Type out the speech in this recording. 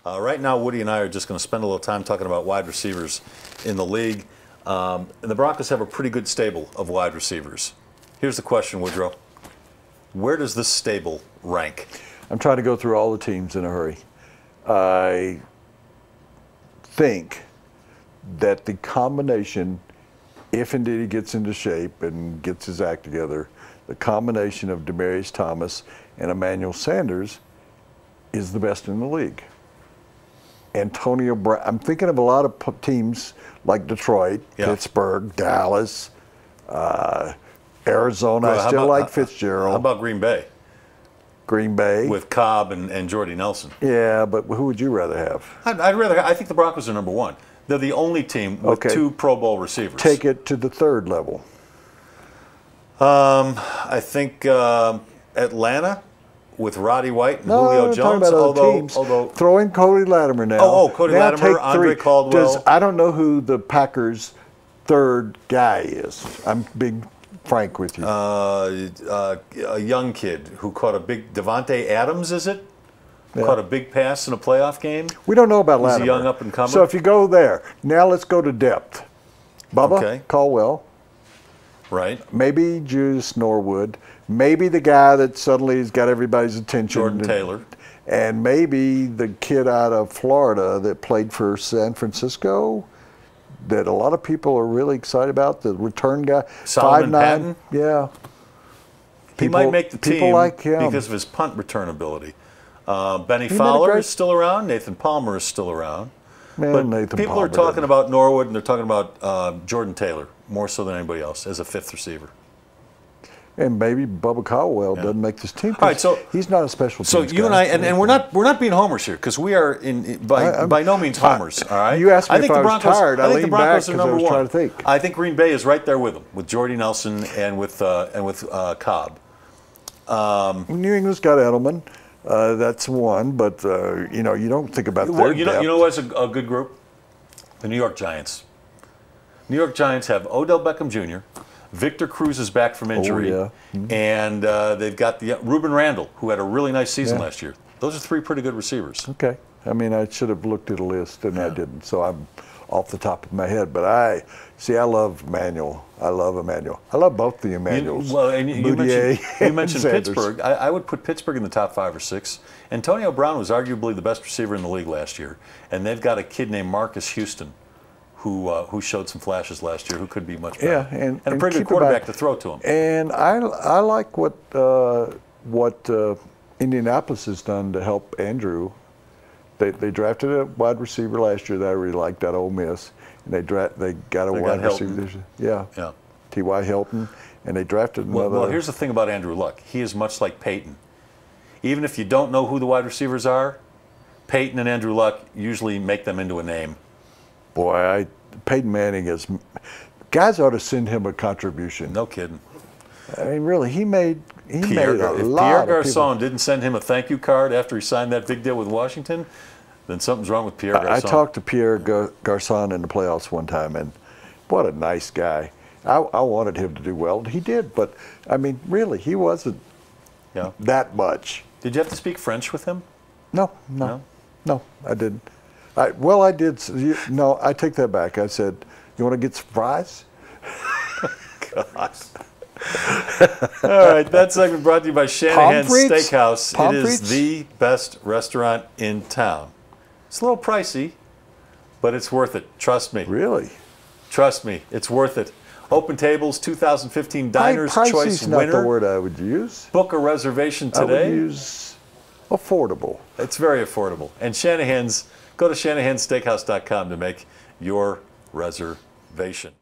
Right now, Woody and I are just going to spend a little time talking about wide receivers in the league. And the Broncos have a pretty good stable of wide receivers. Here's the question, Woodrow. Where does this stable rank? I'm trying to go through all the teams in a hurry. I think that the combination, if indeed he gets into shape and gets his act together, the combination of Demaryius Thomas and Emmanuel Sanders is the best in the league. Antonio Brown, I'm thinking of a lot of teams like Detroit, Pittsburgh, Dallas, Arizona. I still like Fitzgerald. How about Green Bay? Green Bay. With Cobb and Jordy Nelson. Yeah, but who would you rather have? I think the Broncos are number one. They're the only team with two Pro Bowl receivers. Take it to the third level. I think Atlanta with Roddy White and Julio Jones. Although throw in Cody Latimer now. Cody Latimer, Andre Caldwell. I don't know who the Packers' third guy is. I'm being frank with you. A young kid who caught a big Devontae Adams, is it? Yeah. Caught a big pass in a playoff game. We don't know about Latimer. He's a young up and comer. So if you go there, now let's go to depth. Bubba Caldwell. Right. Maybe Juice Norwood. Maybe the guy that suddenly has got everybody's attention. Jordan Taylor. And maybe the kid out of Florida that played for San Francisco that a lot of people are really excited about, the return guy. Solomon Patton? Yeah. He might make the team like him because of his punt return ability. Benny Fowler is still around. Nathan Palmer is still around. People are talking about Norwood, and they're talking about Jordan Taylor more so than anybody else as a fifth receiver. And maybe Bubba Caldwell doesn't make this team. All right, so he's not a special teams So you guy. and I, and we're not being homers here because we are by no means homers. All right. You asked me if I was tired. I think the Broncos are I number was one. trying to think. I think Green Bay is right there with them, with Jordy Nelson and with Cobb. New England's got Edelman. That's one, but you don't think about their depth. You know what's a good group? The New York Giants. New York Giants have Odell Beckham Jr., Victor Cruz is back from injury, and they've got the Ruben Randall, who had a really nice season last year. Those are three pretty good receivers. Okay. I mean, I should have looked at a list, and I didn't, so I'm off the top of my head. But I love Emmanuel. I love Emmanuel. I love both the Emmanuels. You mentioned Pittsburgh. I would put Pittsburgh in the top 5 or 6. Antonio Brown was arguably the best receiver in the league last year, and they've got a kid named Marcus Houston, who showed some flashes last year, who could be much better. Yeah, and a pretty good quarterback to throw to him. And I like what Indianapolis has done to help Andrew. They drafted a wide receiver last year that I really liked out of Ole Miss, and they got a wide receiver. Yeah. T.Y. Hilton, and they drafted another. Well, here's the thing about Andrew Luck. He is much like Peyton. Even if you don't know who the wide receivers are, Peyton and Andrew Luck usually make them into a name. Boy, Peyton Manning is. Guys ought to send him a contribution. No kidding. I mean, really, he made a lot. If Pierre Garçon didn't send him a thank you card after he signed that big deal with Washington, then something's wrong with Pierre Garçon. I talked to Pierre Garçon in the playoffs one time, and what a nice guy. I wanted him to do well. He did, but I mean, really, he wasn't that much. Did you have to speak French with him? No, I didn't. I did. No, I take that back. I said, "You want to get some fries?" God. All right, that segment brought to you by Shanahan's Steakhouse. It is the best restaurant in town. It's a little pricey, but it's worth it. Trust me. Really? Trust me, it's worth it. Open Tables 2015 Diners Choice Pricey's winner. not the word I would use. Book a reservation today. I would use affordable. It's very affordable. And Shanahan's, go to shanahansteakhouse.com to make your reservation.